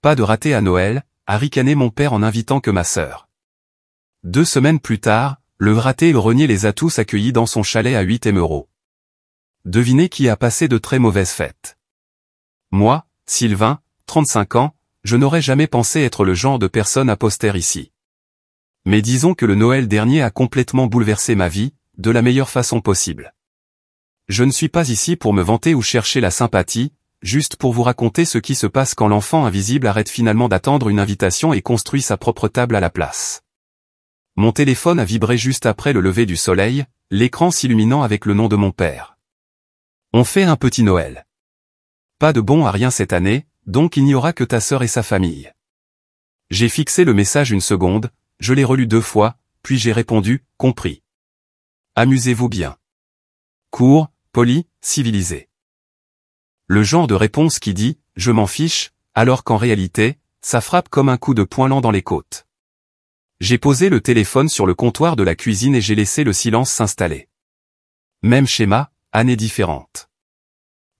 Pas de raté à Noël, a ricané mon père en invitant que ma sœur. 2 semaines plus tard, le raté et le renier les a tous accueillis dans son chalet à 8 €. Devinez qui a passé de très mauvaises fêtes. Moi, Sylvain, 35 ans, je n'aurais jamais pensé être le genre de personne à poster ici. Mais disons que le Noël dernier a complètement bouleversé ma vie, de la meilleure façon possible. Je ne suis pas ici pour me vanter ou chercher la sympathie, juste pour vous raconter ce qui se passe quand l'enfant invisible arrête finalement d'attendre une invitation et construit sa propre table à la place. Mon téléphone a vibré juste après le lever du soleil, l'écran s'illuminant avec le nom de mon père. On fait un petit Noël. Pas de bon à rien cette année, donc il n'y aura que ta sœur et sa famille. J'ai fixé le message une seconde, je l'ai relu 2 fois, puis j'ai répondu, compris. Amusez-vous bien. Court, poli, civilisé. Le genre de réponse qui dit « je m'en fiche », alors qu'en réalité, ça frappe comme un coup de poing lent dans les côtes. J'ai posé le téléphone sur le comptoir de la cuisine et j'ai laissé le silence s'installer. Même schéma, année différente.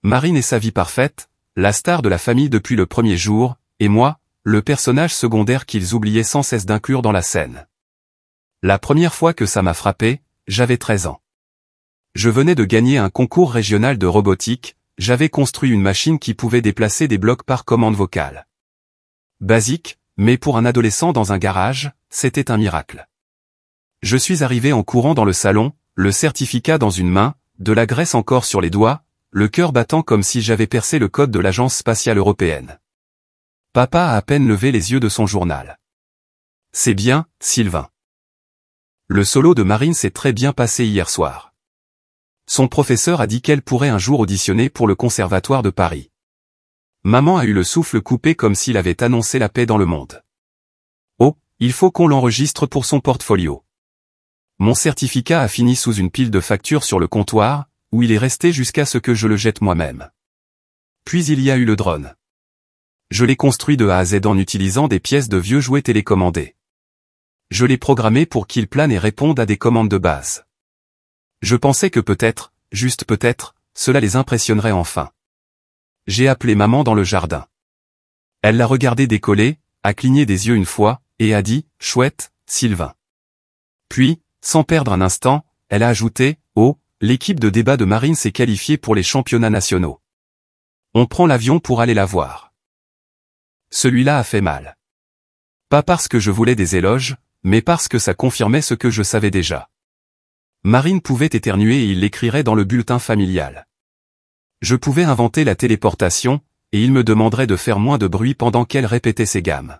Marine est sa vie parfaite, la star de la famille depuis le premier jour, et moi, le personnage secondaire qu'ils oubliaient sans cesse d'inclure dans la scène. La première fois que ça m'a frappé, j'avais 13 ans. Je venais de gagner un concours régional de robotique, j'avais construit une machine qui pouvait déplacer des blocs par commande vocale. Basique, mais pour un adolescent dans un garage, c'était un miracle. Je suis arrivé en courant dans le salon, le certificat dans une main, de la graisse encore sur les doigts, le cœur battant comme si j'avais percé le code de l'Agence spatiale européenne. Papa a à peine levé les yeux de son journal. C'est bien, Sylvain. Le solo de Marine s'est très bien passé hier soir. Son professeur a dit qu'elle pourrait un jour auditionner pour le Conservatoire de Paris. Maman a eu le souffle coupé comme s'il avait annoncé la paix dans le monde. Oh, il faut qu'on l'enregistre pour son portfolio. Mon certificat a fini sous une pile de factures sur le comptoir, où il est resté jusqu'à ce que je le jette moi-même. Puis il y a eu le drone. Je l'ai construit de A à Z en utilisant des pièces de vieux jouets télécommandés. Je l'ai programmé pour qu'il plane et réponde à des commandes de base. Je pensais que peut-être, juste peut-être, cela les impressionnerait enfin. J'ai appelé maman dans le jardin. Elle l'a regardé décoller, a cligné des yeux une fois, et a dit « Chouette, Sylvain ». Puis, sans perdre un instant, elle a ajouté « Oh, l'équipe de débat de Marine s'est qualifiée pour les championnats nationaux. On prend l'avion pour aller la voir ». Celui-là a fait mal. Pas parce que je voulais des éloges, mais parce que ça confirmait ce que je savais déjà. Marine pouvait éternuer et il l'écrirait dans le bulletin familial. Je pouvais inventer la téléportation, et il me demanderait de faire moins de bruit pendant qu'elle répétait ses gammes.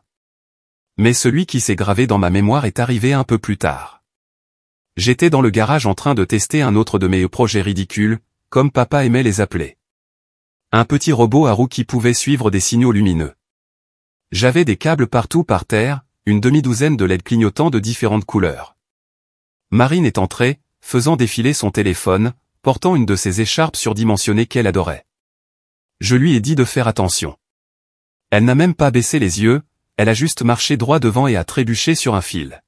Mais celui qui s'est gravé dans ma mémoire est arrivé un peu plus tard. J'étais dans le garage en train de tester un autre de mes projets ridicules, comme papa aimait les appeler. Un petit robot à roues qui pouvait suivre des signaux lumineux. J'avais des câbles partout par terre, une demi-douzaine de LED clignotants de différentes couleurs. Marine est entrée, faisant défiler son téléphone, portant une de ses écharpes surdimensionnées qu'elle adorait. Je lui ai dit de faire attention. Elle n'a même pas baissé les yeux, elle a juste marché droit devant et a trébuché sur un fil.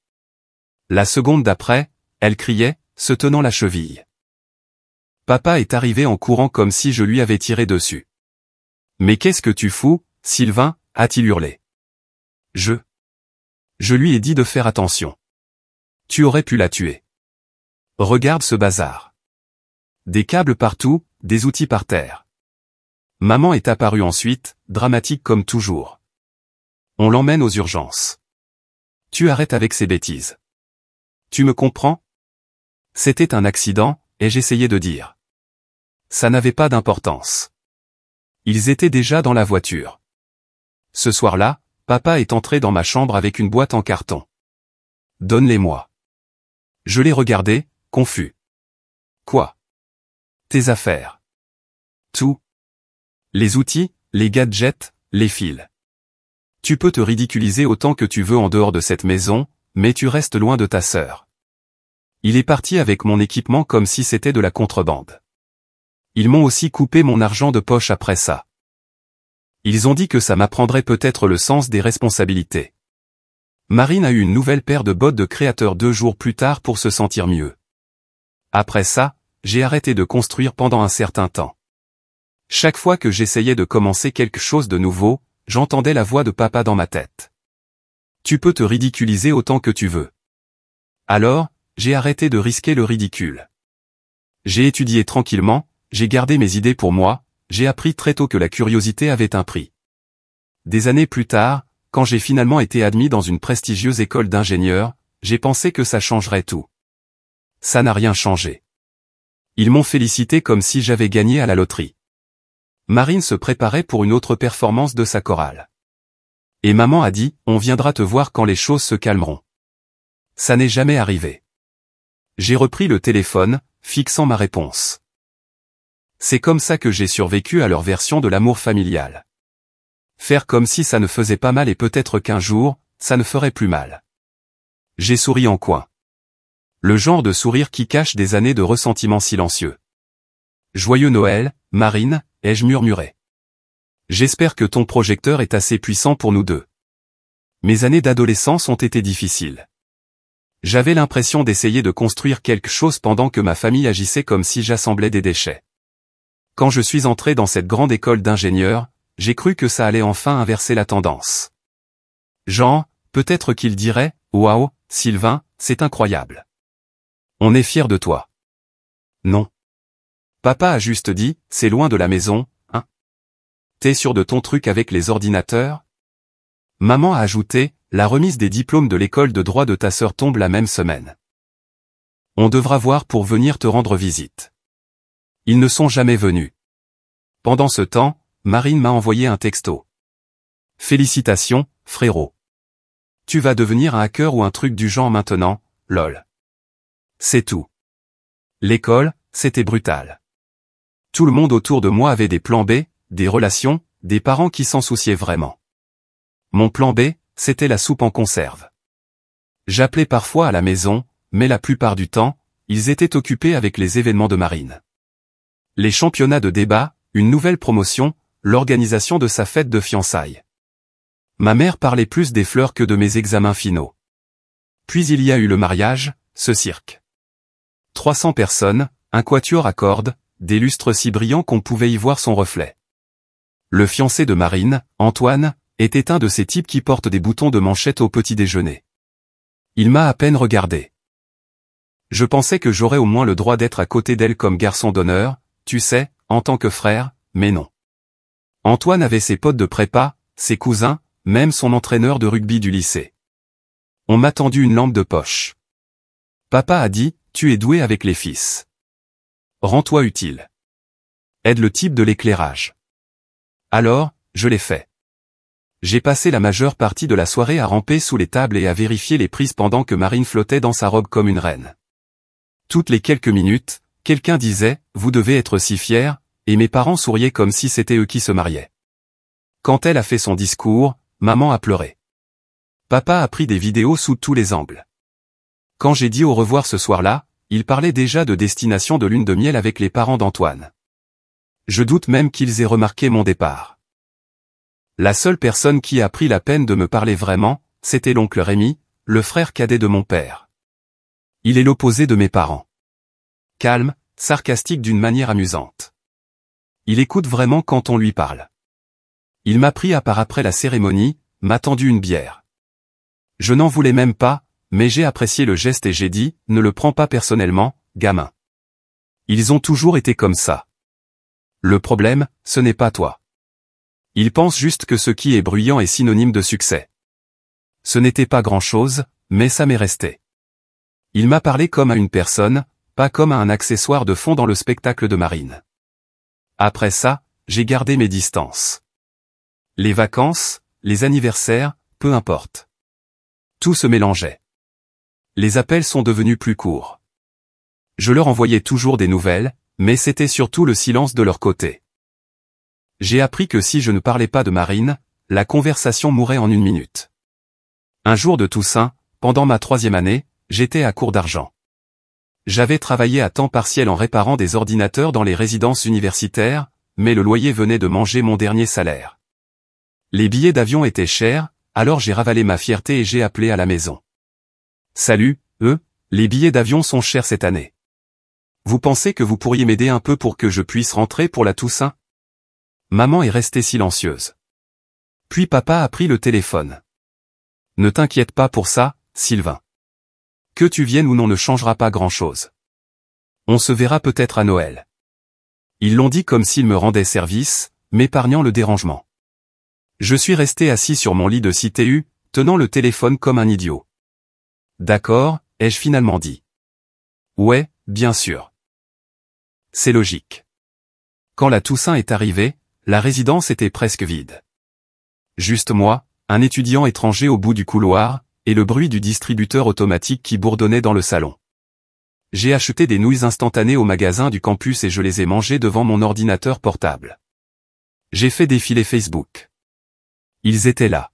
La seconde d'après, elle criait, se tenant la cheville. Papa est arrivé en courant comme si je lui avais tiré dessus. « Mais qu'est-ce que tu fous, Sylvain ?» a-t-il hurlé. Je lui ai dit de faire attention. Tu aurais pu la tuer. Regarde ce bazar. Des câbles partout, des outils par terre. Maman est apparue ensuite, dramatique comme toujours. On l'emmène aux urgences. Tu arrêtes avec ces bêtises. Tu me comprends? C'était un accident, et j'essayais de dire. Ça n'avait pas d'importance. Ils étaient déjà dans la voiture. Ce soir-là, papa est entré dans ma chambre avec une boîte en carton. Donne-les-moi. Je l'ai regardé, confus. Quoi? Tes affaires. Tout. Les outils, les gadgets, les fils. Tu peux te ridiculiser autant que tu veux en dehors de cette maison, mais tu restes loin de ta sœur. Il est parti avec mon équipement comme si c'était de la contrebande. Ils m'ont aussi coupé mon argent de poche après ça. Ils ont dit que ça m'apprendrait peut-être le sens des responsabilités. Marine a eu une nouvelle paire de bottes de créateur 2 jours plus tard pour se sentir mieux. Après ça, j'ai arrêté de construire pendant un certain temps. Chaque fois que j'essayais de commencer quelque chose de nouveau, j'entendais la voix de papa dans ma tête. Tu peux te ridiculiser autant que tu veux. Alors, j'ai arrêté de risquer le ridicule. J'ai étudié tranquillement, j'ai gardé mes idées pour moi, j'ai appris très tôt que la curiosité avait un prix. Des années plus tard, quand j'ai finalement été admis dans une prestigieuse école d'ingénieurs, j'ai pensé que ça changerait tout. Ça n'a rien changé. Ils m'ont félicité comme si j'avais gagné à la loterie. Marine se préparait pour une autre performance de sa chorale. Et maman a dit, on viendra te voir quand les choses se calmeront. Ça n'est jamais arrivé. J'ai repris le téléphone, fixant ma réponse. C'est comme ça que j'ai survécu à leur version de l'amour familial. Faire comme si ça ne faisait pas mal et peut-être qu'un jour, ça ne ferait plus mal. J'ai souri en coin. Le genre de sourire qui cache des années de ressentiment silencieux. Joyeux Noël, Marine, ai-je murmuré. J'espère que ton projecteur est assez puissant pour nous deux. Mes années d'adolescence ont été difficiles. J'avais l'impression d'essayer de construire quelque chose pendant que ma famille agissait comme si j'assemblais des déchets. Quand je suis entré dans cette grande école d'ingénieurs, j'ai cru que ça allait enfin inverser la tendance. Jean, peut-être qu'il dirait, waouh, Sylvain, c'est incroyable. On est fiers de toi. Non. Papa a juste dit, c'est loin de la maison, hein? T'es sûr de ton truc avec les ordinateurs? Maman a ajouté, la remise des diplômes de l'école de droit de ta sœur tombe la même semaine. On devra voir pour venir te rendre visite. Ils ne sont jamais venus. Pendant ce temps, Marine m'a envoyé un texto. Félicitations, frérot. Tu vas devenir un hacker ou un truc du genre maintenant, lol. C'est tout. L'école, c'était brutal. Tout le monde autour de moi avait des plans B, des relations, des parents qui s'en souciaient vraiment. Mon plan B, c'était la soupe en conserve. J'appelais parfois à la maison, mais la plupart du temps, ils étaient occupés avec les événements de Marine. Les championnats de débat, une nouvelle promotion, l'organisation de sa fête de fiançailles. Ma mère parlait plus des fleurs que de mes examens finaux. Puis il y a eu le mariage, ce cirque. 300 personnes, un quatuor à cordes, des lustres si brillants qu'on pouvait y voir son reflet. Le fiancé de Marine, Antoine, était un de ces types qui portent des boutons de manchette au petit déjeuner. Il m'a à peine regardé. Je pensais que j'aurais au moins le droit d'être à côté d'elle comme garçon d'honneur, tu sais, en tant que frère, mais non. Antoine avait ses potes de prépa, ses cousins, même son entraîneur de rugby du lycée. On m'a tendu une lampe de poche. Papa a dit, tu es doué avec les fils. Rends-toi utile. Aide le type de l'éclairage. Alors, je l'ai fait. J'ai passé la majeure partie de la soirée à ramper sous les tables et à vérifier les prises pendant que Marine flottait dans sa robe comme une reine. Toutes les quelques minutes, quelqu'un disait, vous devez être si fiers, et mes parents souriaient comme si c'était eux qui se mariaient. Quand elle a fait son discours, maman a pleuré. Papa a pris des vidéos sous tous les angles. Quand j'ai dit au revoir ce soir-là, il parlait déjà de destination de lune de miel avec les parents d'Antoine. Je doute même qu'ils aient remarqué mon départ. La seule personne qui a pris la peine de me parler vraiment, c'était l'oncle Rémi, le frère cadet de mon père. Il est l'opposé de mes parents. Calme, sarcastique d'une manière amusante. Il écoute vraiment quand on lui parle. Il m'a pris à part après la cérémonie, m'a tendu une bière. Je n'en voulais même pas, mais j'ai apprécié le geste et j'ai dit, ne le prends pas personnellement, gamin. Ils ont toujours été comme ça. Le problème, ce n'est pas toi. Ils pensent juste que ce qui est bruyant est synonyme de succès. Ce n'était pas grand-chose, mais ça m'est resté. Il m'a parlé comme à une personne, pas comme à un accessoire de fond dans le spectacle de Marine. Après ça, j'ai gardé mes distances. Les vacances, les anniversaires, peu importe. Tout se mélangeait. Les appels sont devenus plus courts. Je leur envoyais toujours des nouvelles, mais c'était surtout le silence de leur côté. J'ai appris que si je ne parlais pas de Marine, la conversation mourrait en 1 minute. Un jour de Toussaint, pendant ma 3e année, j'étais à court d'argent. J'avais travaillé à temps partiel en réparant des ordinateurs dans les résidences universitaires, mais le loyer venait de manger mon dernier salaire. Les billets d'avion étaient chers, alors j'ai ravalé ma fierté et j'ai appelé à la maison. Salut, les billets d'avion sont chers cette année. Vous pensez que vous pourriez m'aider un peu pour que je puisse rentrer pour la Toussaint? Maman est restée silencieuse. Puis papa a pris le téléphone. Ne t'inquiète pas pour ça, Sylvain. Que tu viennes ou non ne changera pas grand-chose. On se verra peut-être à Noël. Ils l'ont dit comme s'ils me rendaient service, m'épargnant le dérangement. Je suis resté assis sur mon lit de CTU, tenant le téléphone comme un idiot. D'accord, ai-je finalement dit. Ouais, bien sûr. C'est logique. Quand la Toussaint est arrivée, la résidence était presque vide. Juste moi, un étudiant étranger au bout du couloir, et le bruit du distributeur automatique qui bourdonnait dans le salon. J'ai acheté des nouilles instantanées au magasin du campus et je les ai mangées devant mon ordinateur portable. J'ai fait défiler Facebook. Ils étaient là.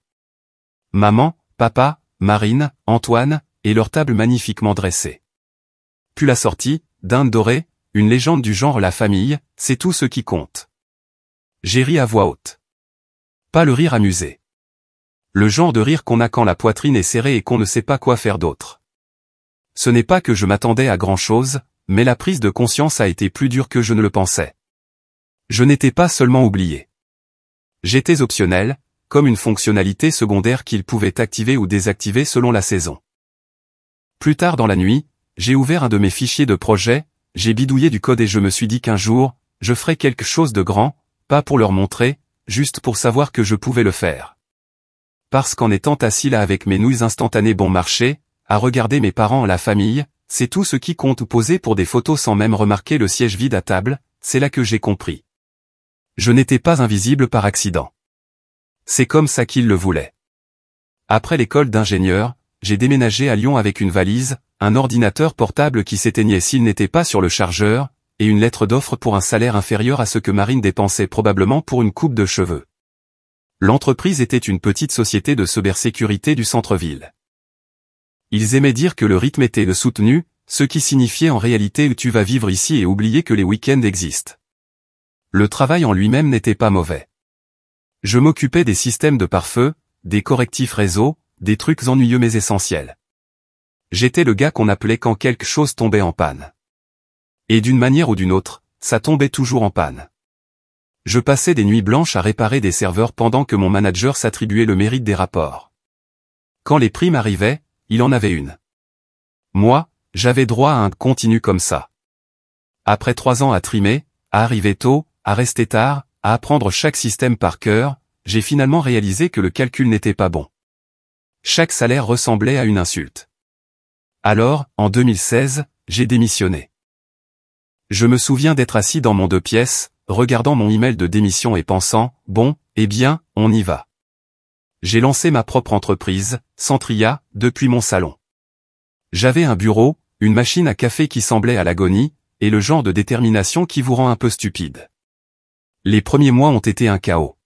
Maman, papa, Marine, Antoine, et leur table magnifiquement dressée. Puis la sortie, dinde dorée, une légende du genre la famille, c'est tout ce qui compte. J'ai ri à voix haute. Pas le rire amusé. Le genre de rire qu'on a quand la poitrine est serrée et qu'on ne sait pas quoi faire d'autre. Ce n'est pas que je m'attendais à grand-chose, mais la prise de conscience a été plus dure que je ne le pensais. Je n'étais pas seulement oublié. J'étais optionnel, comme une fonctionnalité secondaire qu'il pouvait activer ou désactiver selon la saison. Plus tard dans la nuit, j'ai ouvert un de mes fichiers de projet, j'ai bidouillé du code et je me suis dit qu'un jour, je ferais quelque chose de grand, pas pour leur montrer, juste pour savoir que je pouvais le faire. Parce qu'en étant assis là avec mes nouilles instantanées bon marché, à regarder mes parents à la famille, c'est tout ce qui compte, ou poser pour des photos sans même remarquer le siège vide à table, c'est là que j'ai compris. Je n'étais pas invisible par accident. C'est comme ça qu'ils le voulaient. Après l'école d'ingénieur, j'ai déménagé à Lyon avec une valise, un ordinateur portable qui s'éteignait s'il n'était pas sur le chargeur, et une lettre d'offre pour un salaire inférieur à ce que Marine dépensait probablement pour une coupe de cheveux. L'entreprise était une petite société de cybersécurité du centre-ville. Ils aimaient dire que le rythme était soutenu, ce qui signifiait en réalité que tu vas vivre ici et oublier que les week-ends existent. Le travail en lui-même n'était pas mauvais. Je m'occupais des systèmes de pare-feu, des correctifs réseau, des trucs ennuyeux mais essentiels. J'étais le gars qu'on appelait quand quelque chose tombait en panne. Et d'une manière ou d'une autre, ça tombait toujours en panne. Je passais des nuits blanches à réparer des serveurs pendant que mon manager s'attribuait le mérite des rapports. Quand les primes arrivaient, il en avait une. Moi, j'avais droit à un continu comme ça. Après 3 ans à trimer, à arriver tôt, à rester tard, à apprendre chaque système par cœur, j'ai finalement réalisé que le calcul n'était pas bon. Chaque salaire ressemblait à une insulte. Alors, en 2016, j'ai démissionné. Je me souviens d'être assis dans mon 2 pièces, regardant mon email de démission et pensant, bon, eh bien, on y va. J'ai lancé ma propre entreprise, Centria, depuis mon salon. J'avais un bureau, une machine à café qui semblait à l'agonie, et le genre de détermination qui vous rend un peu stupide. Les premiers mois ont été un chaos.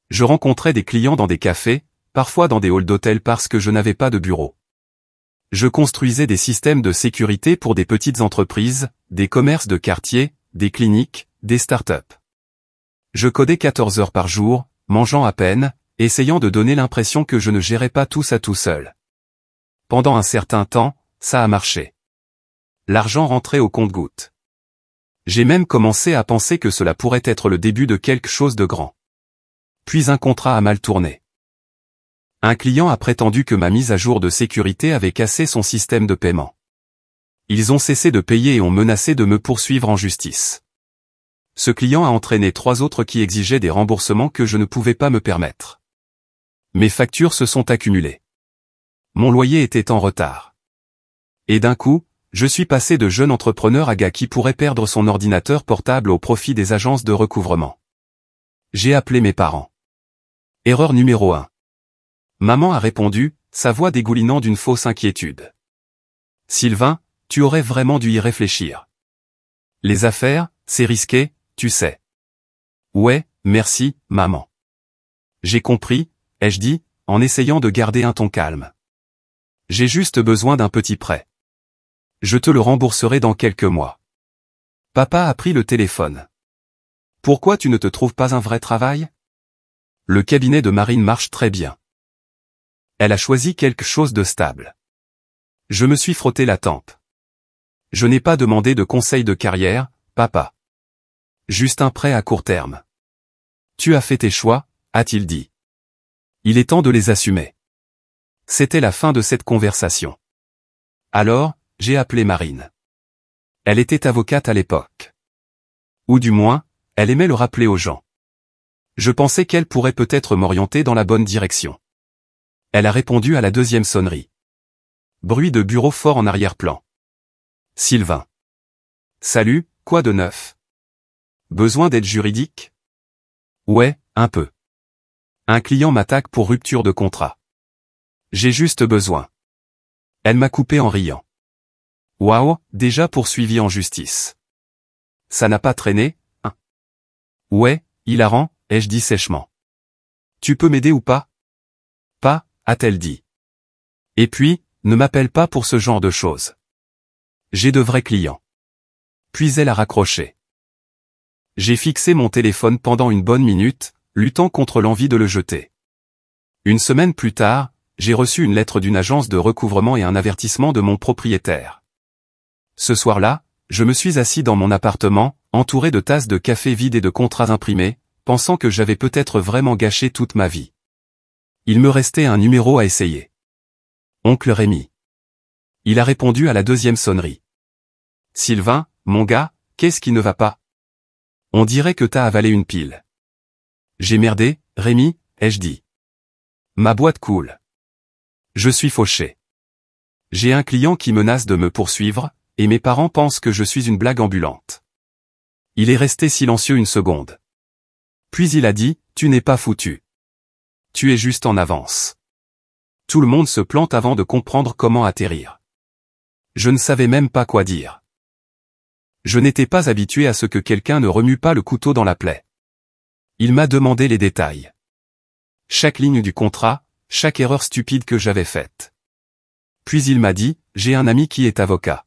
Je rencontrais des clients dans des cafés, parfois dans des halls d'hôtel parce que je n'avais pas de bureau. Je construisais des systèmes de sécurité pour des petites entreprises, des commerces de quartier, des cliniques, des startups. Je codais 14 heures par jour, mangeant à peine, essayant de donner l'impression que je ne gérais pas tout ça tout seul. Pendant un certain temps, ça a marché. L'argent rentrait au compte-gouttes. J'ai même commencé à penser que cela pourrait être le début de quelque chose de grand. Puis un contrat a mal tourné. Un client a prétendu que ma mise à jour de sécurité avait cassé son système de paiement. Ils ont cessé de payer et ont menacé de me poursuivre en justice. Ce client a entraîné 3 autres qui exigeaient des remboursements que je ne pouvais pas me permettre. Mes factures se sont accumulées. Mon loyer était en retard. Et d'un coup, je suis passé de jeune entrepreneur à gars qui pourrait perdre son ordinateur portable au profit des agences de recouvrement. J'ai appelé mes parents. Erreur numéro 1. Maman a répondu, sa voix dégoulinant d'une fausse inquiétude. Sylvain, tu aurais vraiment dû y réfléchir. Les affaires, c'est risqué, tu sais. Ouais, merci, maman. J'ai compris, ai-je dit, en essayant de garder un ton calme. J'ai juste besoin d'un petit prêt. Je te le rembourserai dans quelques mois. Papa a pris le téléphone. Pourquoi tu ne te trouves pas un vrai travail? Le cabinet de Marine marche très bien. Elle a choisi quelque chose de stable. Je me suis frotté la tempe. Je n'ai pas demandé de conseil de carrière, papa. Juste un prêt à court terme. Tu as fait tes choix, a-t-il dit. Il est temps de les assumer. C'était la fin de cette conversation. Alors, j'ai appelé Marine. Elle était avocate à l'époque. Ou du moins, elle aimait le rappeler aux gens. Je pensais qu'elle pourrait peut-être m'orienter dans la bonne direction. Elle a répondu à la deuxième sonnerie. Bruit de bureau fort en arrière-plan. Sylvain. Salut, quoi de neuf? Besoin d'aide juridique? Ouais, un peu. Un client m'attaque pour rupture de contrat. J'ai juste besoin. Elle m'a coupé en riant. Waouh, déjà poursuivi en justice. Ça n'a pas traîné, hein? Ouais, hilarant, ai-je dit sèchement. Tu peux m'aider ou pas? Pas, a-t-elle dit. Et puis, ne m'appelle pas pour ce genre de choses. J'ai de vrais clients. Puis elle a raccroché. J'ai fixé mon téléphone pendant une bonne minute, luttant contre l'envie de le jeter. Une semaine plus tard, j'ai reçu une lettre d'une agence de recouvrement et un avertissement de mon propriétaire. Ce soir-là, je me suis assis dans mon appartement, entouré de tasses de café vides et de contrats imprimés, pensant que j'avais peut-être vraiment gâché toute ma vie. Il me restait un numéro à essayer. Oncle Rémi. Il a répondu à la deuxième sonnerie. Sylvain, mon gars, qu'est-ce qui ne va pas? On dirait que t'as avalé une pile. J'ai merdé, Rémi, ai-je dit. Ma boîte coule. Je suis fauché. J'ai un client qui menace de me poursuivre, et mes parents pensent que je suis une blague ambulante. Il est resté silencieux une seconde. Puis il a dit, tu n'es pas foutu. Tu es juste en avance. Tout le monde se plante avant de comprendre comment atterrir. Je ne savais même pas quoi dire. Je n'étais pas habitué à ce que quelqu'un ne remue pas le couteau dans la plaie. Il m'a demandé les détails. Chaque ligne du contrat, chaque erreur stupide que j'avais faite. Puis il m'a dit, j'ai un ami qui est avocat.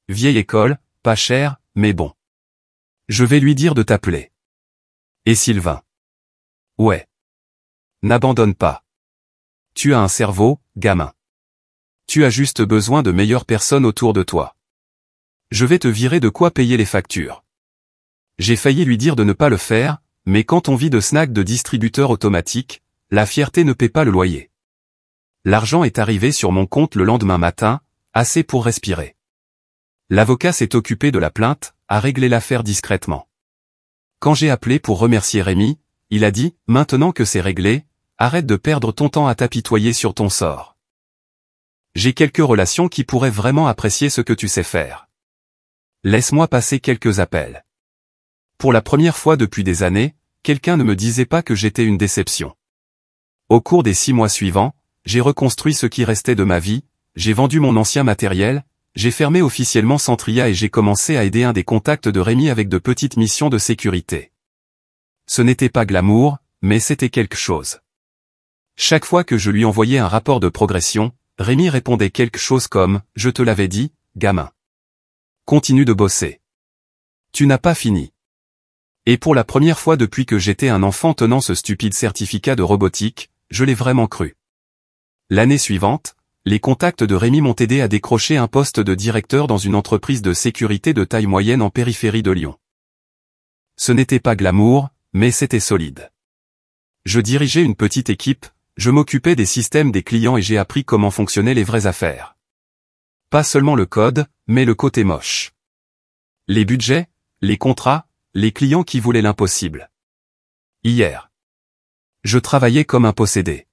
Vieille école, pas cher, mais bon. Je vais lui dire de t'appeler. Et Sylvain? Ouais. N'abandonne pas. Tu as un cerveau, gamin. Tu as juste besoin de meilleures personnes autour de toi. Je vais te virer de quoi payer les factures. J'ai failli lui dire de ne pas le faire, mais quand on vit de snacks de distributeurs automatiques, la fierté ne paie pas le loyer. L'argent est arrivé sur mon compte le lendemain matin, assez pour respirer. L'avocat s'est occupé de la plainte, a réglé l'affaire discrètement. Quand j'ai appelé pour remercier Rémi, il a dit, maintenant que c'est réglé, arrête de perdre ton temps à t'apitoyer sur ton sort. J'ai quelques relations qui pourraient vraiment apprécier ce que tu sais faire. Laisse-moi passer quelques appels. Pour la première fois depuis des années, quelqu'un ne me disait pas que j'étais une déception. Au cours des 6 mois suivants, j'ai reconstruit ce qui restait de ma vie, j'ai vendu mon ancien matériel, j'ai fermé officiellement Centria et j'ai commencé à aider un des contacts de Rémi avec de petites missions de sécurité. Ce n'était pas glamour, mais c'était quelque chose. Chaque fois que je lui envoyais un rapport de progression, Rémi répondait quelque chose comme « Je te l'avais dit, gamin. Continue de bosser. Tu n'as pas fini. » Et pour la première fois depuis que j'étais un enfant tenant ce stupide certificat de robotique, je l'ai vraiment cru. L'année suivante, les contacts de Rémi m'ont aidé à décrocher un poste de directeur dans une entreprise de sécurité de taille moyenne en périphérie de Lyon. Ce n'était pas glamour, mais c'était solide. Je dirigeais une petite équipe, je m'occupais des systèmes des clients et j'ai appris comment fonctionnaient les vraies affaires. Pas seulement le code, mais le côté moche. Les budgets, les contrats, les clients qui voulaient l'impossible. Hier. Je travaillais comme un possédé.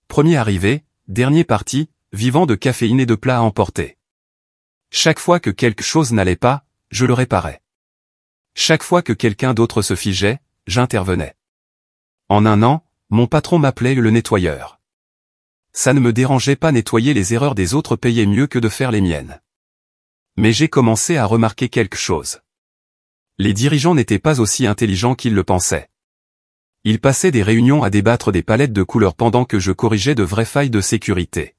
Premier arrivé, dernier parti, vivant de caféine et de plats à emporter. Chaque fois que quelque chose n'allait pas, je le réparais. Chaque fois que quelqu'un d'autre se figeait, j'intervenais. En un an, mon patron m'appelait le nettoyeur. Ça ne me dérangeait pas nettoyer les erreurs des autres payait mieux que de faire les miennes. Mais j'ai commencé à remarquer quelque chose. Les dirigeants n'étaient pas aussi intelligents qu'ils le pensaient. Ils passaient des réunions à débattre des palettes de couleurs pendant que je corrigeais de vraies failles de sécurité.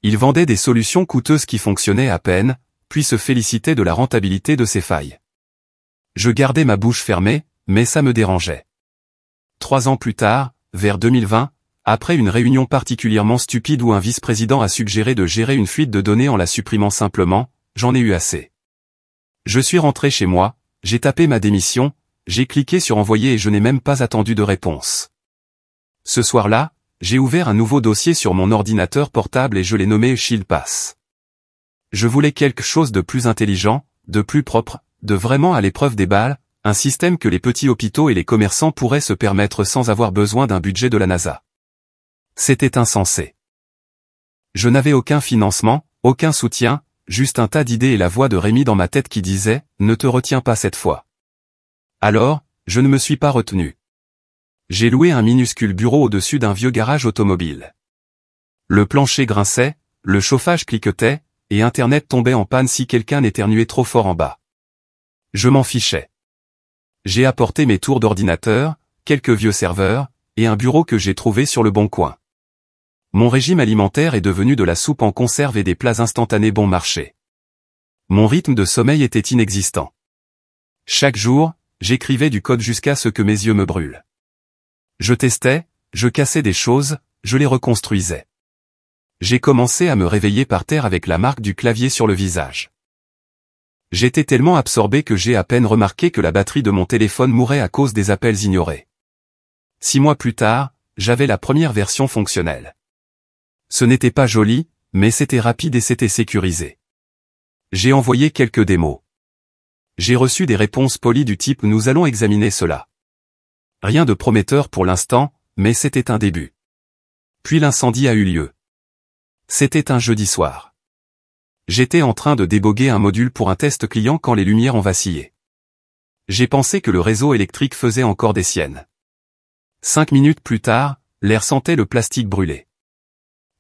Ils vendaient des solutions coûteuses qui fonctionnaient à peine, puis se félicitaient de la rentabilité de ces failles. Je gardais ma bouche fermée, mais ça me dérangeait. 3 ans plus tard, vers 2020, après une réunion particulièrement stupide où un vice-président a suggéré de gérer une fuite de données en la supprimant simplement, j'en ai eu assez. Je suis rentré chez moi, j'ai tapé ma démission, j'ai cliqué sur envoyer et je n'ai même pas attendu de réponse. Ce soir-là, j'ai ouvert un nouveau dossier sur mon ordinateur portable et je l'ai nommé ShieldPass. Je voulais quelque chose de plus intelligent, de plus propre, de vraiment à l'épreuve des balles, un système que les petits hôpitaux et les commerçants pourraient se permettre sans avoir besoin d'un budget de la NASA. C'était insensé. Je n'avais aucun financement, aucun soutien, juste un tas d'idées et la voix de Rémi dans ma tête qui disait « Ne te retiens pas cette fois ». Alors, je ne me suis pas retenu. J'ai loué un minuscule bureau au-dessus d'un vieux garage automobile. Le plancher grinçait, le chauffage cliquetait, et Internet tombait en panne si quelqu'un éternuait trop fort en bas. Je m'en fichais. J'ai apporté mes tours d'ordinateur, quelques vieux serveurs, et un bureau que j'ai trouvé sur le bon coin. Mon régime alimentaire est devenu de la soupe en conserve et des plats instantanés bon marché. Mon rythme de sommeil était inexistant. Chaque jour, j'écrivais du code jusqu'à ce que mes yeux me brûlent. Je testais, je cassais des choses, je les reconstruisais. J'ai commencé à me réveiller par terre avec la marque du clavier sur le visage. J'étais tellement absorbé que j'ai à peine remarqué que la batterie de mon téléphone mourait à cause des appels ignorés. 6 mois plus tard, j'avais la première version fonctionnelle. Ce n'était pas joli, mais c'était rapide et c'était sécurisé. J'ai envoyé quelques démos. J'ai reçu des réponses polies du type « Nous allons examiner cela ». Rien de prometteur pour l'instant, mais c'était un début. Puis l'incendie a eu lieu. C'était un jeudi soir. J'étais en train de déboguer un module pour un test client quand les lumières ont vacillé. J'ai pensé que le réseau électrique faisait encore des siennes. 5 minutes plus tard, l'air sentait le plastique brûlé.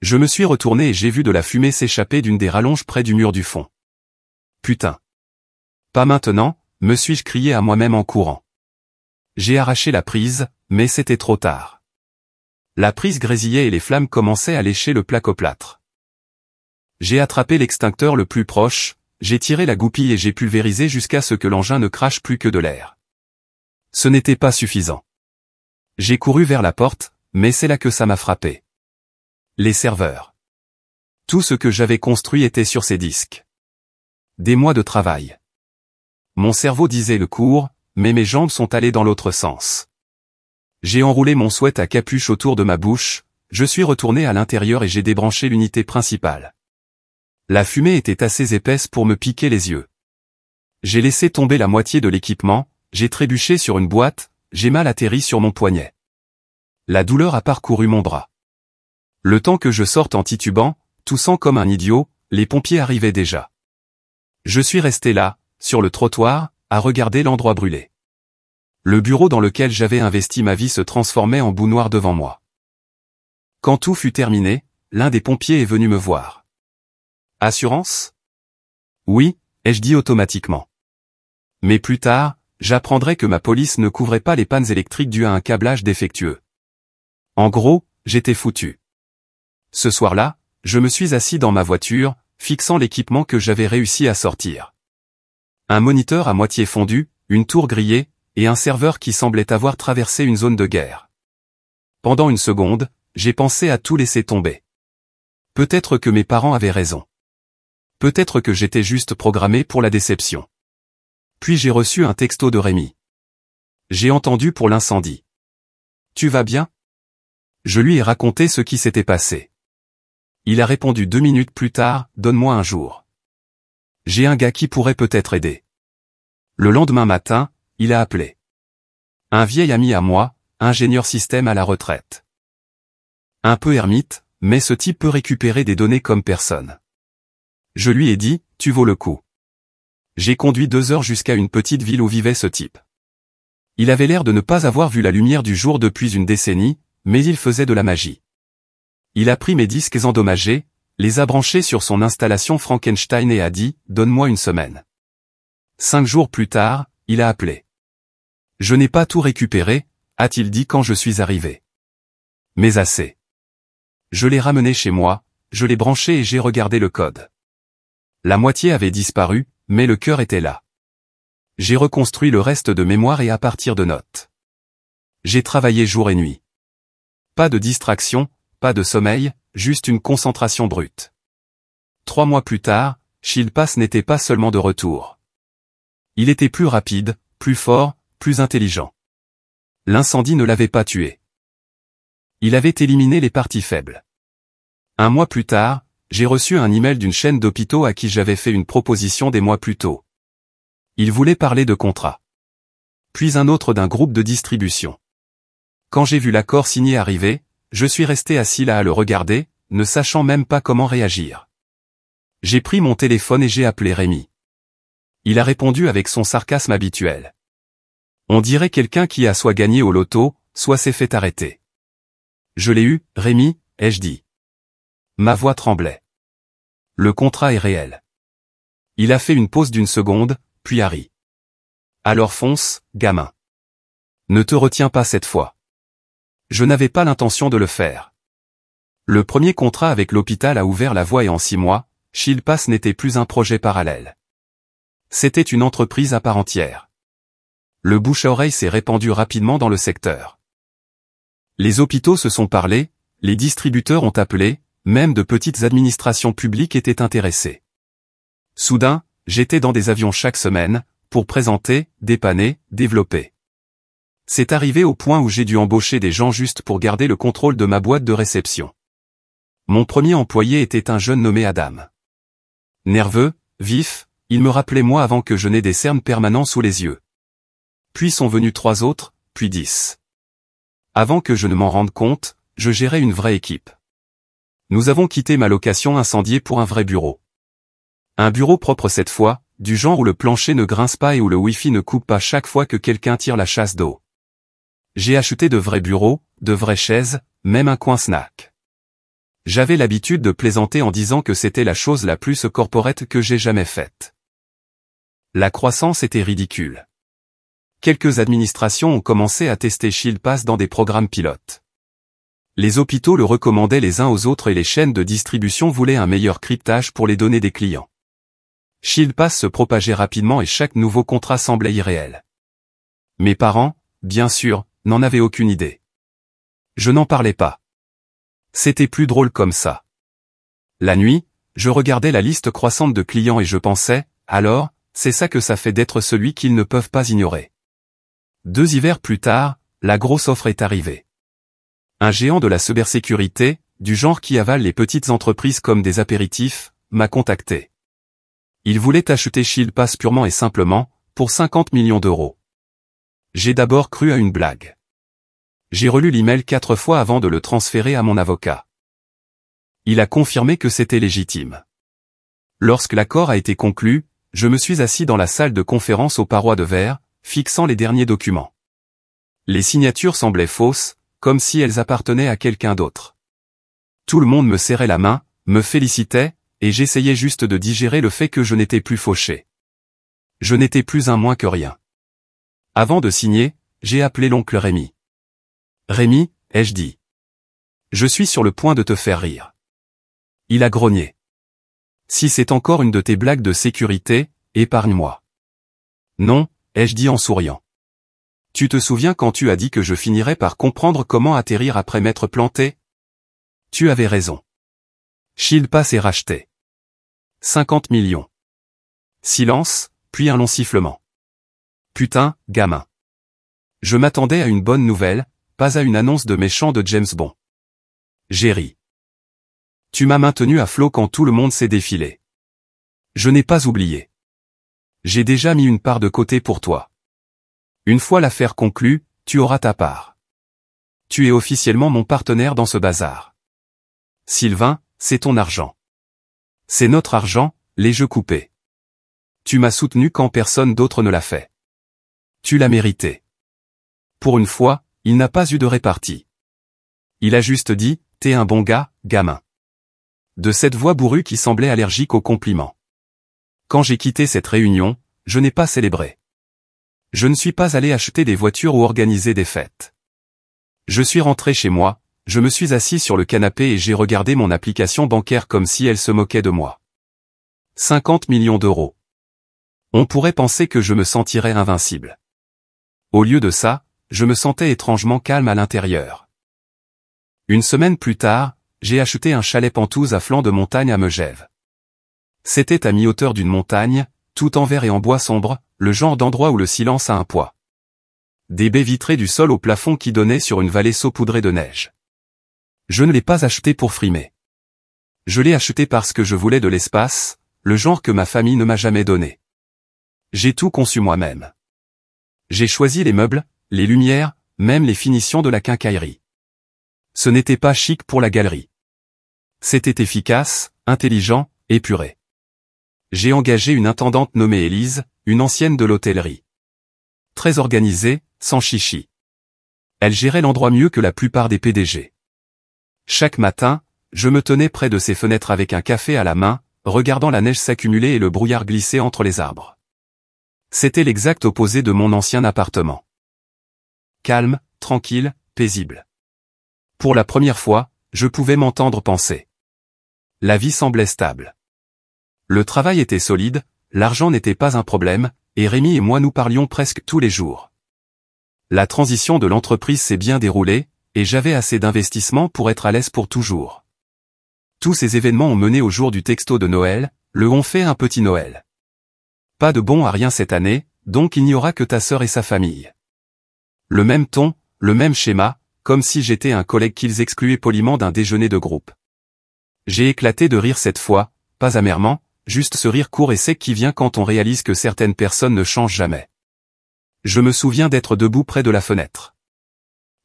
Je me suis retourné et j'ai vu de la fumée s'échapper d'une des rallonges près du mur du fond. Putain. Pas maintenant, me suis-je crié à moi-même en courant. J'ai arraché la prise, mais c'était trop tard. La prise grésillait et les flammes commençaient à lécher le placoplâtre. J'ai attrapé l'extincteur le plus proche, j'ai tiré la goupille et j'ai pulvérisé jusqu'à ce que l'engin ne crache plus que de l'air. Ce n'était pas suffisant. J'ai couru vers la porte, mais c'est là que ça m'a frappé. Les serveurs. Tout ce que j'avais construit était sur ces disques. Des mois de travail. Mon cerveau disait le cours, mais mes jambes sont allées dans l'autre sens. J'ai enroulé mon sweat à capuche autour de ma bouche, je suis retourné à l'intérieur et j'ai débranché l'unité principale. La fumée était assez épaisse pour me piquer les yeux. J'ai laissé tomber la moitié de l'équipement, j'ai trébuché sur une boîte, j'ai mal atterri sur mon poignet. La douleur a parcouru mon bras. Le temps que je sorte en titubant, toussant comme un idiot, les pompiers arrivaient déjà. Je suis resté là, sur le trottoir, à regarder l'endroit brûlé. Le bureau dans lequel j'avais investi ma vie se transformait en boue noire devant moi. Quand tout fut terminé, l'un des pompiers est venu me voir. « Assurance ? » ?»« Oui, » ai-je dit automatiquement. Mais plus tard, j'apprendrai que ma police ne couvrait pas les pannes électriques dues à un câblage défectueux. En gros, j'étais foutu. Ce soir-là, je me suis assis dans ma voiture, fixant l'équipement que j'avais réussi à sortir. Un moniteur à moitié fondu, une tour grillée, et un serveur qui semblait avoir traversé une zone de guerre. Pendant une seconde, j'ai pensé à tout laisser tomber. Peut-être que mes parents avaient raison. Peut-être que j'étais juste programmé pour la déception. Puis j'ai reçu un texto de Rémi. J'ai entendu pour l'incendie. Tu vas bien ? Je lui ai raconté ce qui s'était passé. Il a répondu 2 minutes plus tard, donne-moi un jour. J'ai un gars qui pourrait peut-être aider. Le lendemain matin, il a appelé. Un vieil ami à moi, ingénieur système à la retraite. Un peu ermite, mais ce type peut récupérer des données comme personne. Je lui ai dit, tu vaux le coup. J'ai conduit 2 heures jusqu'à une petite ville où vivait ce type. Il avait l'air de ne pas avoir vu la lumière du jour depuis une décennie, mais il faisait de la magie. Il a pris mes disques endommagés, les a branchés sur son installation Frankenstein et a dit, donne-moi une semaine. 5 jours plus tard, il a appelé. Je n'ai pas tout récupéré, a-t-il dit quand je suis arrivé. Mais assez. Je l'ai ramené chez moi, je l'ai branché et j'ai regardé le code. La moitié avait disparu, mais le cœur était là. J'ai reconstruit le reste de mémoire et à partir de notes. J'ai travaillé jour et nuit. Pas de distraction, pas de sommeil, juste une concentration brute. 3 mois plus tard, ShieldPass n'était pas seulement de retour. Il était plus rapide, plus fort, plus intelligent. L'incendie ne l'avait pas tué. Il avait éliminé les parties faibles. Un mois plus tard, j'ai reçu un email d'une chaîne d'hôpitaux à qui j'avais fait une proposition des mois plus tôt. Il voulait parler de contrat. Puis un autre d'un groupe de distribution. Quand j'ai vu l'accord signé arriver, je suis resté assis là à le regarder, ne sachant même pas comment réagir. J'ai pris mon téléphone et j'ai appelé Rémi. Il a répondu avec son sarcasme habituel. On dirait quelqu'un qui a soit gagné au loto, soit s'est fait arrêter. Je l'ai eu, Rémi, ai-je dit. Ma voix tremblait. Le contrat est réel. Il a fait une pause d'une seconde, puis a ri. Alors fonce, gamin. Ne te retiens pas cette fois. Je n'avais pas l'intention de le faire. Le premier contrat avec l'hôpital a ouvert la voie et en 6 mois, Shieldpass n'était plus un projet parallèle. C'était une entreprise à part entière. Le bouche-à-oreille s'est répandu rapidement dans le secteur. Les hôpitaux se sont parlé, les distributeurs ont appelé, même de petites administrations publiques étaient intéressées. Soudain, j'étais dans des avions chaque semaine, pour présenter, dépanner, développer. C'est arrivé au point où j'ai dû embaucher des gens juste pour garder le contrôle de ma boîte de réception. Mon premier employé était un jeune nommé Adam. Nerveux, vif, il me rappelait moi avant que je n'aie des cernes permanents sous les yeux. Puis sont venus 3 autres, puis 10. Avant que je ne m'en rende compte, je gérais une vraie équipe. Nous avons quitté ma location incendiée pour un vrai bureau. Un bureau propre cette fois, du genre où le plancher ne grince pas et où le Wi-Fi ne coupe pas chaque fois que quelqu'un tire la chasse d'eau. J'ai acheté de vrais bureaux, de vraies chaises, même un coin snack. J'avais l'habitude de plaisanter en disant que c'était la chose la plus corporate que j'ai jamais faite. La croissance était ridicule. Quelques administrations ont commencé à tester Shieldpass dans des programmes pilotes. Les hôpitaux le recommandaient les uns aux autres et les chaînes de distribution voulaient un meilleur cryptage pour les données des clients. Shieldpass se propageait rapidement et chaque nouveau contrat semblait irréel. Mes parents, bien sûr, n'en avaient aucune idée. Je n'en parlais pas. C'était plus drôle comme ça. La nuit, je regardais la liste croissante de clients et je pensais, alors, c'est ça que ça fait d'être celui qu'ils ne peuvent pas ignorer. 2 hivers plus tard, la grosse offre est arrivée. Un géant de la cybersécurité, du genre qui avale les petites entreprises comme des apéritifs, m'a contacté. Il voulait acheter Shieldpass purement et simplement, pour 50 millions d'euros. J'ai d'abord cru à une blague. J'ai relu l'email 4 fois avant de le transférer à mon avocat. Il a confirmé que c'était légitime. Lorsque l'accord a été conclu, je me suis assis dans la salle de conférence aux parois de verre, fixant les derniers documents. Les signatures semblaient fausses, comme si elles appartenaient à quelqu'un d'autre. Tout le monde me serrait la main, me félicitait, et j'essayais juste de digérer le fait que je n'étais plus fauché. Je n'étais plus un moins que rien. Avant de signer, j'ai appelé l'oncle Rémi. Rémi, ai-je dit. Je suis sur le point de te faire rire. Il a grogné. Si c'est encore une de tes blagues de sécurité, épargne-moi. Non, ai-je dit en souriant. Tu te souviens quand tu as dit que je finirais par comprendre comment atterrir après m'être planté? Tu avais raison. Shieldpass est racheté. 50 millions. Silence, puis un long sifflement. Putain, gamin. Je m'attendais à une bonne nouvelle, pas à une annonce de méchant de James Bond. J'ai ri. Tu m'as maintenu à flot quand tout le monde s'est défilé. Je n'ai pas oublié. J'ai déjà mis une part de côté pour toi. Une fois l'affaire conclue, tu auras ta part. Tu es officiellement mon partenaire dans ce bazar. Sylvain, c'est ton argent. C'est notre argent, les jeux coupés. Tu m'as soutenu quand personne d'autre ne l'a fait. Tu l'as mérité. Pour une fois, il n'a pas eu de répartie. Il a juste dit, t'es un bon gars, gamin. De cette voix bourrue qui semblait allergique aux compliments. Quand j'ai quitté cette réunion, je n'ai pas célébré. Je ne suis pas allé acheter des voitures ou organiser des fêtes. Je suis rentré chez moi, je me suis assis sur le canapé et j'ai regardé mon application bancaire comme si elle se moquait de moi. 50 millions d'euros. On pourrait penser que je me sentirais invincible. Au lieu de ça, je me sentais étrangement calme à l'intérieur. Une semaine plus tard, j'ai acheté un chalet pentouse à flanc de montagne à Megève. C'était à mi-hauteur d'une montagne, tout en verre et en bois sombre, le genre d'endroit où le silence a un poids. Des baies vitrées du sol au plafond qui donnaient sur une vallée saupoudrée de neige. Je ne l'ai pas acheté pour frimer. Je l'ai acheté parce que je voulais de l'espace, le genre que ma famille ne m'a jamais donné. J'ai tout conçu moi-même. J'ai choisi les meubles, les lumières, même les finitions de la quincaillerie. Ce n'était pas chic pour la galerie. C'était efficace, intelligent, épuré. J'ai engagé une intendante nommée Élise, une ancienne de l'hôtellerie. Très organisée, sans chichi. Elle gérait l'endroit mieux que la plupart des PDG. Chaque matin, je me tenais près de ses fenêtres avec un café à la main, regardant la neige s'accumuler et le brouillard glisser entre les arbres. C'était l'exact opposé de mon ancien appartement. Calme, tranquille, paisible. Pour la première fois, je pouvais m'entendre penser. La vie semblait stable. Le travail était solide, l'argent n'était pas un problème, et Rémi et moi nous parlions presque tous les jours. La transition de l'entreprise s'est bien déroulée, et j'avais assez d'investissement pour être à l'aise pour toujours. Tous ces événements ont mené au jour du texto de Noël, on fait un petit Noël. Pas de bon à rien cette année, donc il n'y aura que ta sœur et sa famille. Le même ton, le même schéma, comme si j'étais un collègue qu'ils excluaient poliment d'un déjeuner de groupe. J'ai éclaté de rire cette fois, pas amèrement, juste ce rire court et sec qui vient quand on réalise que certaines personnes ne changent jamais. Je me souviens d'être debout près de la fenêtre.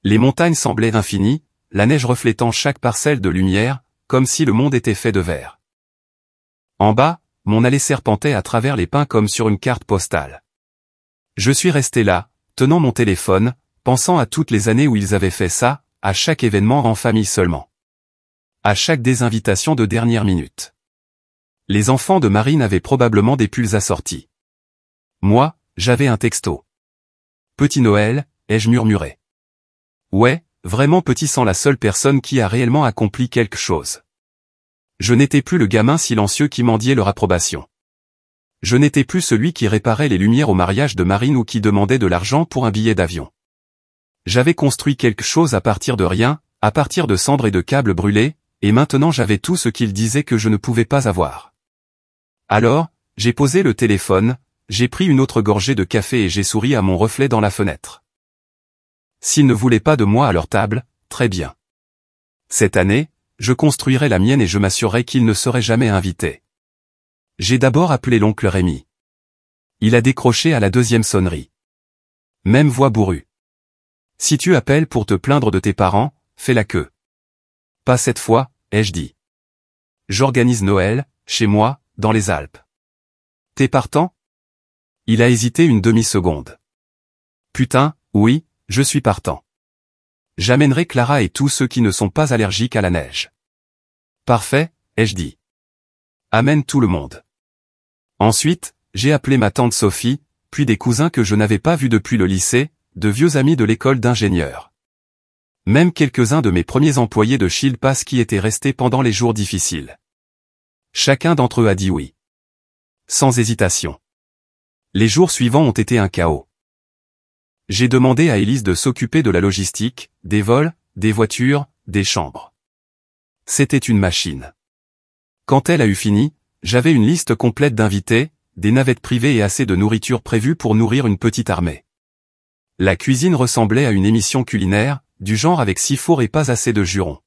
Les montagnes semblaient infinies, la neige reflétant chaque parcelle de lumière, comme si le monde était fait de verre. En bas, mon allée serpentait à travers les pins comme sur une carte postale. Je suis resté là, tenant mon téléphone, pensant à toutes les années où ils avaient fait ça, à chaque événement en famille seulement. À chaque désinvitation de dernière minute. Les enfants de Marine avaient probablement des pulls assortis. Moi, j'avais un texto. Petit Noël, ai-je murmuré. Ouais, vraiment petit sans la seule personne qui a réellement accompli quelque chose. Je n'étais plus le gamin silencieux qui mendiait leur approbation. Je n'étais plus celui qui réparait les lumières au mariage de Marine ou qui demandait de l'argent pour un billet d'avion. J'avais construit quelque chose à partir de rien, à partir de cendres et de câbles brûlés, et maintenant j'avais tout ce qu'ils disaient que je ne pouvais pas avoir. Alors, j'ai posé le téléphone, j'ai pris une autre gorgée de café et j'ai souri à mon reflet dans la fenêtre. S'ils ne voulaient pas de moi à leur table, très bien. Cette année, je construirai la mienne et je m'assurerai qu'ils ne seraient jamais invités. J'ai d'abord appelé l'oncle Rémi. Il a décroché à la deuxième sonnerie. Même voix bourrue. Si tu appelles pour te plaindre de tes parents, fais la queue. Pas cette fois, ai-je dit. J'organise Noël, chez moi, dans les Alpes. T'es partant? Il a hésité une demi-seconde. Putain, oui, je suis partant. J'amènerai Clara et tous ceux qui ne sont pas allergiques à la neige. Parfait, ai-je dit. Amène tout le monde. Ensuite, j'ai appelé ma tante Sophie, puis des cousins que je n'avais pas vus depuis le lycée, de vieux amis de l'école d'ingénieurs. Même quelques-uns de mes premiers employés de Chilpass qui étaient restés pendant les jours difficiles. Chacun d'entre eux a dit oui. Sans hésitation. Les jours suivants ont été un chaos. J'ai demandé à Élise de s'occuper de la logistique, des vols, des voitures, des chambres. C'était une machine. Quand elle a eu fini, j'avais une liste complète d'invités, des navettes privées et assez de nourriture prévue pour nourrir une petite armée. La cuisine ressemblait à une émission culinaire, du genre avec 6 fours et pas assez de jurons.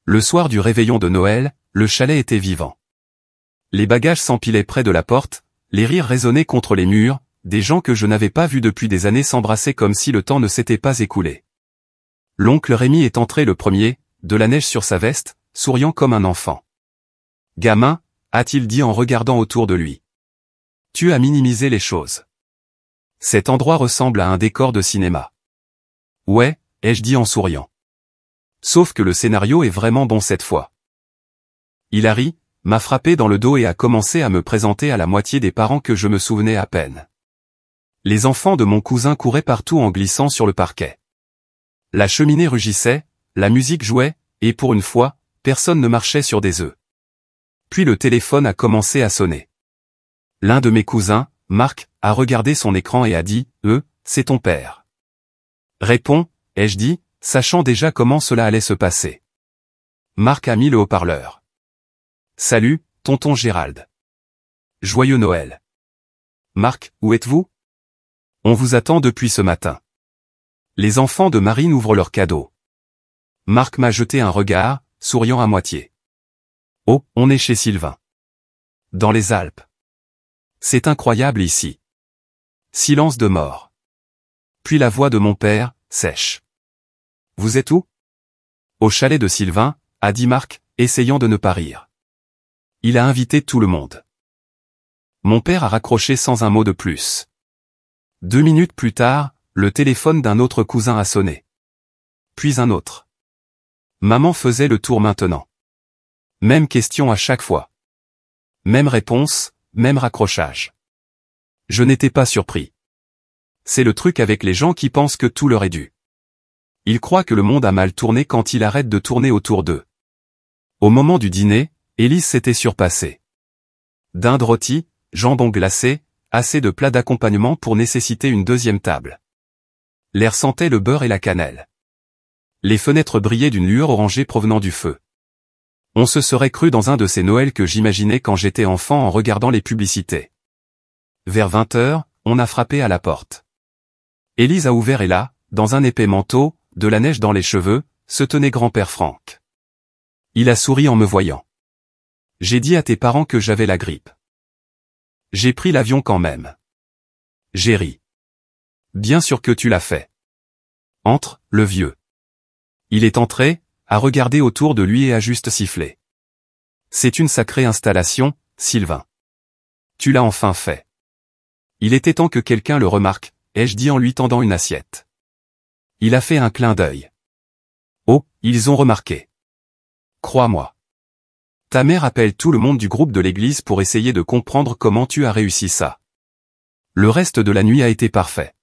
Le soir du réveillon de Noël, le chalet était vivant. Les bagages s'empilaient près de la porte, les rires résonnaient contre les murs, des gens que je n'avais pas vus depuis des années s'embrassaient comme si le temps ne s'était pas écoulé. L'oncle Rémi est entré le premier, de la neige sur sa veste, souriant comme un enfant. Gamin, a-t-il dit en regardant autour de lui. Tu as minimisé les choses. Cet endroit ressemble à un décor de cinéma. Ouais, ai-je dit en souriant. Sauf que le scénario est vraiment bon cette fois. Il a ri, m'a frappé dans le dos et a commencé à me présenter à la moitié des parents que je me souvenais à peine. Les enfants de mon cousin couraient partout en glissant sur le parquet. La cheminée rugissait, la musique jouait, et pour une fois, personne ne marchait sur des œufs. Puis le téléphone a commencé à sonner. L'un de mes cousins, Marc, a regardé son écran et a dit « c'est ton père ». Réponds, ai-je dit, sachant déjà comment cela allait se passer. Marc a mis le haut-parleur. Salut, tonton Gérald. Joyeux Noël. Marc, où êtes-vous? On vous attend depuis ce matin. Les enfants de Marine ouvrent leurs cadeaux. Marc m'a jeté un regard, souriant à moitié. Oh, on est chez Sylvain. Dans les Alpes. C'est incroyable ici. Silence de mort. Puis la voix de mon père, sèche. Vous êtes où? Au chalet de Sylvain, a dit Marc, essayant de ne pas rire. Il a invité tout le monde. Mon père a raccroché sans un mot de plus. 2 minutes plus tard, le téléphone d'un autre cousin a sonné. Puis un autre. Maman faisait le tour maintenant. Même question à chaque fois. Même réponse, même raccrochage. Je n'étais pas surpris. C'est le truc avec les gens qui pensent que tout leur est dû. Ils croient que le monde a mal tourné quand il arrête de tourner autour d'eux. Au moment du dîner, Élise s'était surpassée. Dinde rôtie, jambon glacé, assez de plats d'accompagnement pour nécessiter une deuxième table. L'air sentait le beurre et la cannelle. Les fenêtres brillaient d'une lueur orangée provenant du feu. On se serait cru dans un de ces Noëls que j'imaginais quand j'étais enfant en regardant les publicités. Vers 20h, on a frappé à la porte. Élise a ouvert et là, dans un épais manteau, de la neige dans les cheveux, se tenait grand-père Franck. Il a souri en me voyant. J'ai dit à tes parents que j'avais la grippe. J'ai pris l'avion quand même. J'ai ri. Bien sûr que tu l'as fait. Entre, le vieux. Il est entré, a regardé autour de lui et a juste sifflé. C'est une sacrée installation, Sylvain. Tu l'as enfin fait. Il était temps que quelqu'un le remarque, ai-je dit en lui tendant une assiette. Il a fait un clin d'œil. Oh, ils ont remarqué. Crois-moi. Ta mère appelle tout le monde du groupe de l'église pour essayer de comprendre comment tu as réussi ça. Le reste de la nuit a été parfait.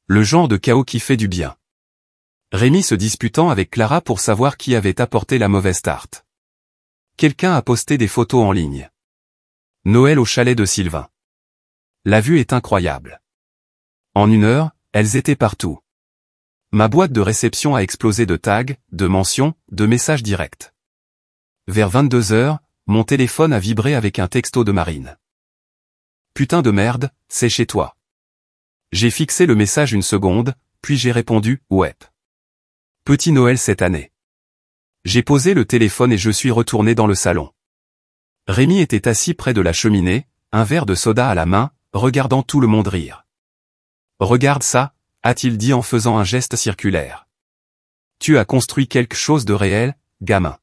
Le genre de chaos qui fait du bien. Rémi se disputant avec Clara pour savoir qui avait apporté la mauvaise tarte. Quelqu'un a posté des photos en ligne. Noël au chalet de Sylvain. La vue est incroyable. En 1 heure, elles étaient partout. Ma boîte de réception a explosé de tags, de mentions, de messages directs. Vers 22h, mon téléphone a vibré avec un texto de Marine. Putain de merde, c'est chez toi. J'ai fixé le message 1 seconde, puis j'ai répondu, ouais. Petit Noël cette année. J'ai posé le téléphone et je suis retourné dans le salon. Rémi était assis près de la cheminée, un verre de soda à la main, regardant tout le monde rire. Regarde ça, a-t-il dit en faisant un geste circulaire. Tu as construit quelque chose de réel, gamin.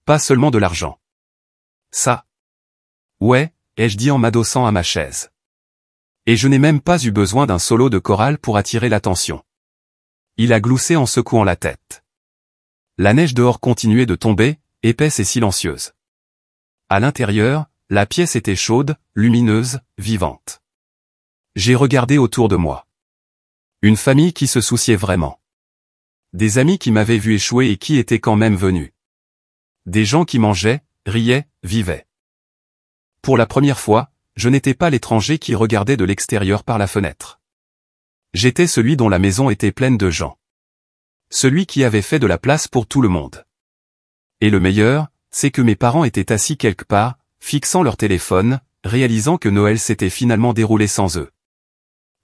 Pas seulement de l'argent. Ça. Ouais, ai-je dit en m'adossant à ma chaise. Et je n'ai même pas eu besoin d'un solo de chorale pour attirer l'attention. Il a gloussé en secouant la tête. La neige dehors continuait de tomber, épaisse et silencieuse. À l'intérieur, la pièce était chaude, lumineuse, vivante. J'ai regardé autour de moi. Une famille qui se souciait vraiment. Des amis qui m'avaient vu échouer et qui étaient quand même venus. Des gens qui mangeaient, riaient, vivaient. Pour la première fois, je n'étais pas l'étranger qui regardait de l'extérieur par la fenêtre. J'étais celui dont la maison était pleine de gens. Celui qui avait fait de la place pour tout le monde. Et le meilleur, c'est que mes parents étaient assis quelque part, fixant leur téléphone, réalisant que Noël s'était finalement déroulé sans eux.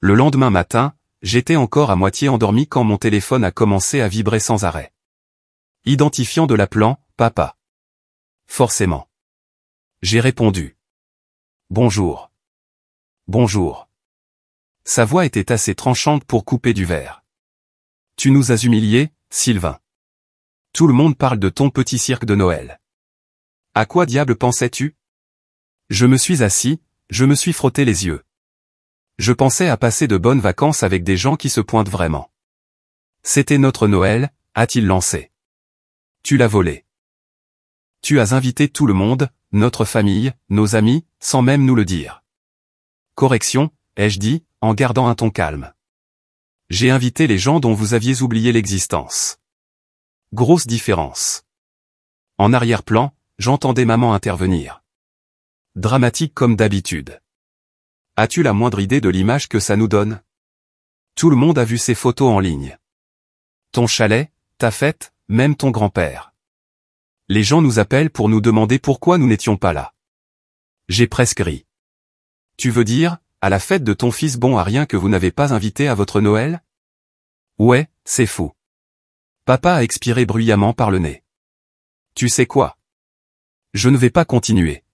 Le lendemain matin, j'étais encore à moitié endormi quand mon téléphone a commencé à vibrer sans arrêt. Identifiant de l'appelant, papa. Forcément. J'ai répondu. Bonjour. Bonjour. Sa voix était assez tranchante pour couper du verre. Tu nous as humiliés, Sylvain. Tout le monde parle de ton petit cirque de Noël. À quoi diable pensais-tu? Je me suis assis, je me suis frotté les yeux. Je pensais à passer de bonnes vacances avec des gens qui se pointent vraiment. C'était notre Noël, a-t-il lancé. Tu l'as volé. Tu as invité tout le monde, notre famille, nos amis, sans même nous le dire. Correction, ai-je dit, en gardant un ton calme. J'ai invité les gens dont vous aviez oublié l'existence. Grosse différence. En arrière-plan, j'entendais maman intervenir. Dramatique comme d'habitude. As-tu la moindre idée de l'image que ça nous donne? Tout le monde a vu ces photos en ligne. Ton chalet, ta fête, même ton grand-père. Les gens nous appellent pour nous demander pourquoi nous n'étions pas là. J'ai presque ri. Tu veux dire, à la fête de ton fils bon à rien que vous n'avez pas invité à votre Noël? Ouais, c'est fou. Papa a expiré bruyamment par le nez. Tu sais quoi? Je ne vais pas continuer.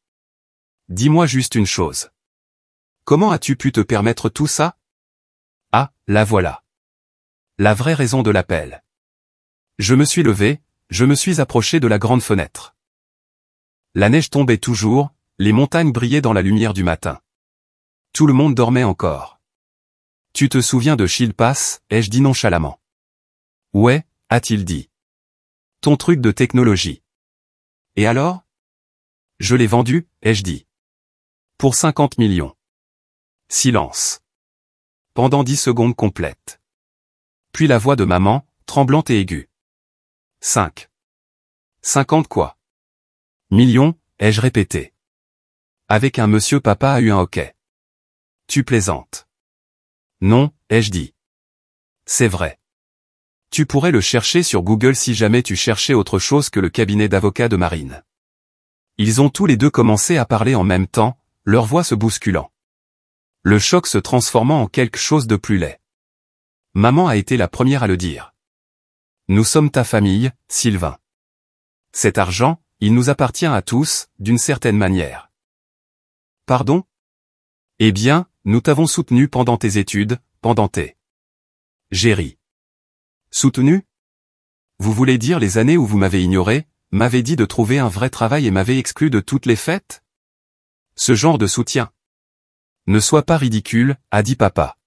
Dis-moi juste une chose. Comment as-tu pu te permettre tout ça? Ah, la voilà. La vraie raison de l'appel. Je me suis levé, je me suis approché de la grande fenêtre. La neige tombait toujours, les montagnes brillaient dans la lumière du matin. Tout le monde dormait encore. Tu te souviens de Shilpas, ai-je dit nonchalamment. Ouais, a-t-il dit. Ton truc de technologie. Et alors? Je l'ai vendu, ai-je dit. Pour 50 millions. Silence. Pendant 10 secondes complètes. Puis la voix de maman, tremblante et aiguë. 50 quoi? Millions, ai-je répété. Avec un monsieur papa a eu un hockey. Tu plaisantes. Non, ai-je dit. C'est vrai. Tu pourrais le chercher sur Google si jamais tu cherchais autre chose que le cabinet d'avocats de Marine. Ils ont tous les deux commencé à parler en même temps, leurs voix se bousculant. Le choc se transformant en quelque chose de plus laid. Maman a été la première à le dire. Nous sommes ta famille, Sylvain. Cet argent, il nous appartient à tous, d'une certaine manière. Pardon? Eh bien, nous t'avons soutenu pendant tes études, pendant tes... J'ai ri. Soutenu? Vous voulez dire les années où vous m'avez ignoré, m'avez dit de trouver un vrai travail et m'avez exclu de toutes les fêtes? Ce genre de soutien. Ne sois pas ridicule, a dit papa.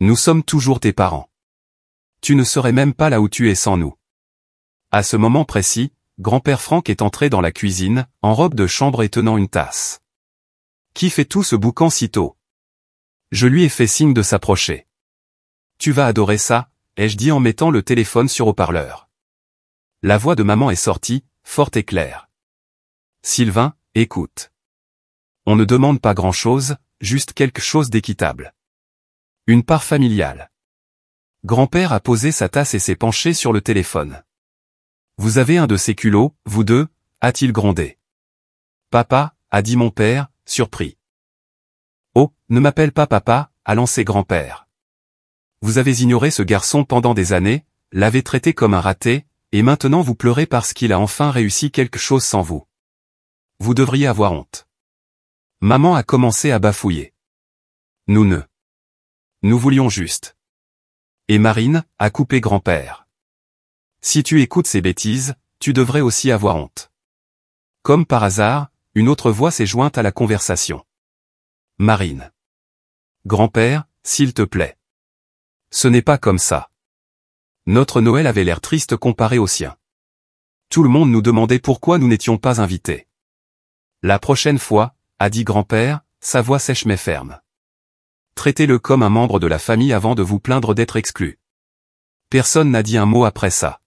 Nous sommes toujours tes parents. Tu ne serais même pas là où tu es sans nous. À ce moment précis, grand-père Franck est entré dans la cuisine, en robe de chambre et tenant une tasse. Qui fait tout ce boucan si tôt? Je lui ai fait signe de s'approcher. Tu vas adorer ça, ai-je dit en mettant le téléphone sur haut-parleur. La voix de maman est sortie, forte et claire. Sylvain, écoute. On ne demande pas grand-chose, juste quelque chose d'équitable. Une part familiale. Grand-père a posé sa tasse et s'est penché sur le téléphone. Vous avez un de ces culots, vous deux, a-t-il grondé. Papa, a dit mon père, surpris. Oh, ne m'appelle pas papa, a lancé grand-père. Vous avez ignoré ce garçon pendant des années, l'avez traité comme un raté, et maintenant vous pleurez parce qu'il a enfin réussi quelque chose sans vous. Vous devriez avoir honte. Maman a commencé à bafouiller. Nous voulions juste. Et Marine, a coupé grand-père. Si tu écoutes ces bêtises, tu devrais aussi avoir honte. Comme par hasard, une autre voix s'est jointe à la conversation. Marine. Grand-père, s'il te plaît. Ce n'est pas comme ça. Notre Noël avait l'air triste comparé au sien. Tout le monde nous demandait pourquoi nous n'étions pas invités. La prochaine fois, a dit grand-père, sa voix sèche mais ferme. Traitez-le comme un membre de la famille avant de vous plaindre d'être exclu. Personne n'a dit un mot après ça.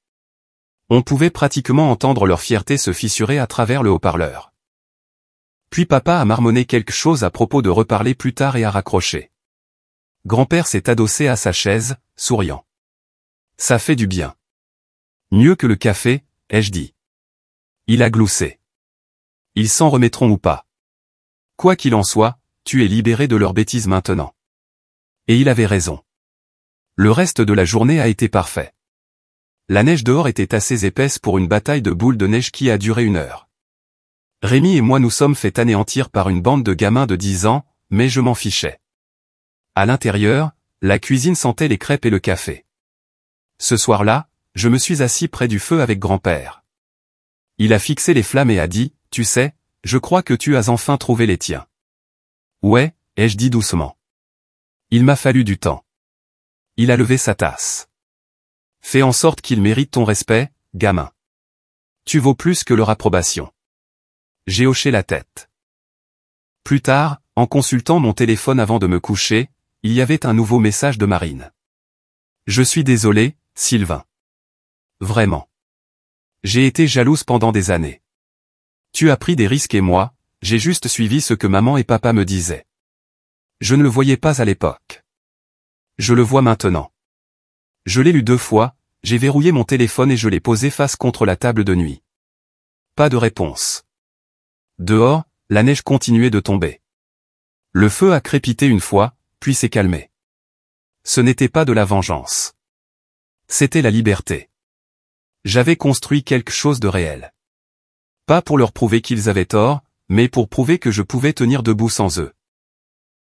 On pouvait pratiquement entendre leur fierté se fissurer à travers le haut-parleur. Puis papa a marmonné quelque chose à propos de reparler plus tard et a raccroché. Grand-père s'est adossé à sa chaise, souriant. Ça fait du bien. Mieux que le café, ai-je dit. Il a gloussé. Ils s'en remettront ou pas. Quoi qu'il en soit, tu es libéré de leurs bêtises maintenant. Et il avait raison. Le reste de la journée a été parfait. La neige dehors était assez épaisse pour une bataille de boules de neige qui a duré 1 heure. Rémi et moi nous sommes fait anéantir par une bande de gamins de 10 ans, mais je m'en fichais. À l'intérieur, la cuisine sentait les crêpes et le café. Ce soir-là, je me suis assis près du feu avec grand-père. Il a fixé les flammes et a dit, tu sais, je crois que tu as enfin trouvé les tiens. Ouais, ai-je dit doucement. Il m'a fallu du temps. Il a levé sa tasse. Fais en sorte qu'il mérite ton respect, gamin. Tu vaux plus que leur approbation. J'ai hoché la tête. Plus tard, en consultant mon téléphone avant de me coucher, il y avait un nouveau message de Marine. Je suis désolé, Sylvain. Vraiment. J'ai été jalouse pendant des années. Tu as pris des risques et moi, j'ai juste suivi ce que maman et papa me disaient. Je ne le voyais pas à l'époque. Je le vois maintenant. Je l'ai lu 2 fois, j'ai verrouillé mon téléphone et je l'ai posé face contre la table de nuit. Pas de réponse. Dehors, la neige continuait de tomber. Le feu a crépité une fois, puis s'est calmé. Ce n'était pas de la vengeance. C'était la liberté. J'avais construit quelque chose de réel. Pas pour leur prouver qu'ils avaient tort, mais pour prouver que je pouvais tenir debout sans eux.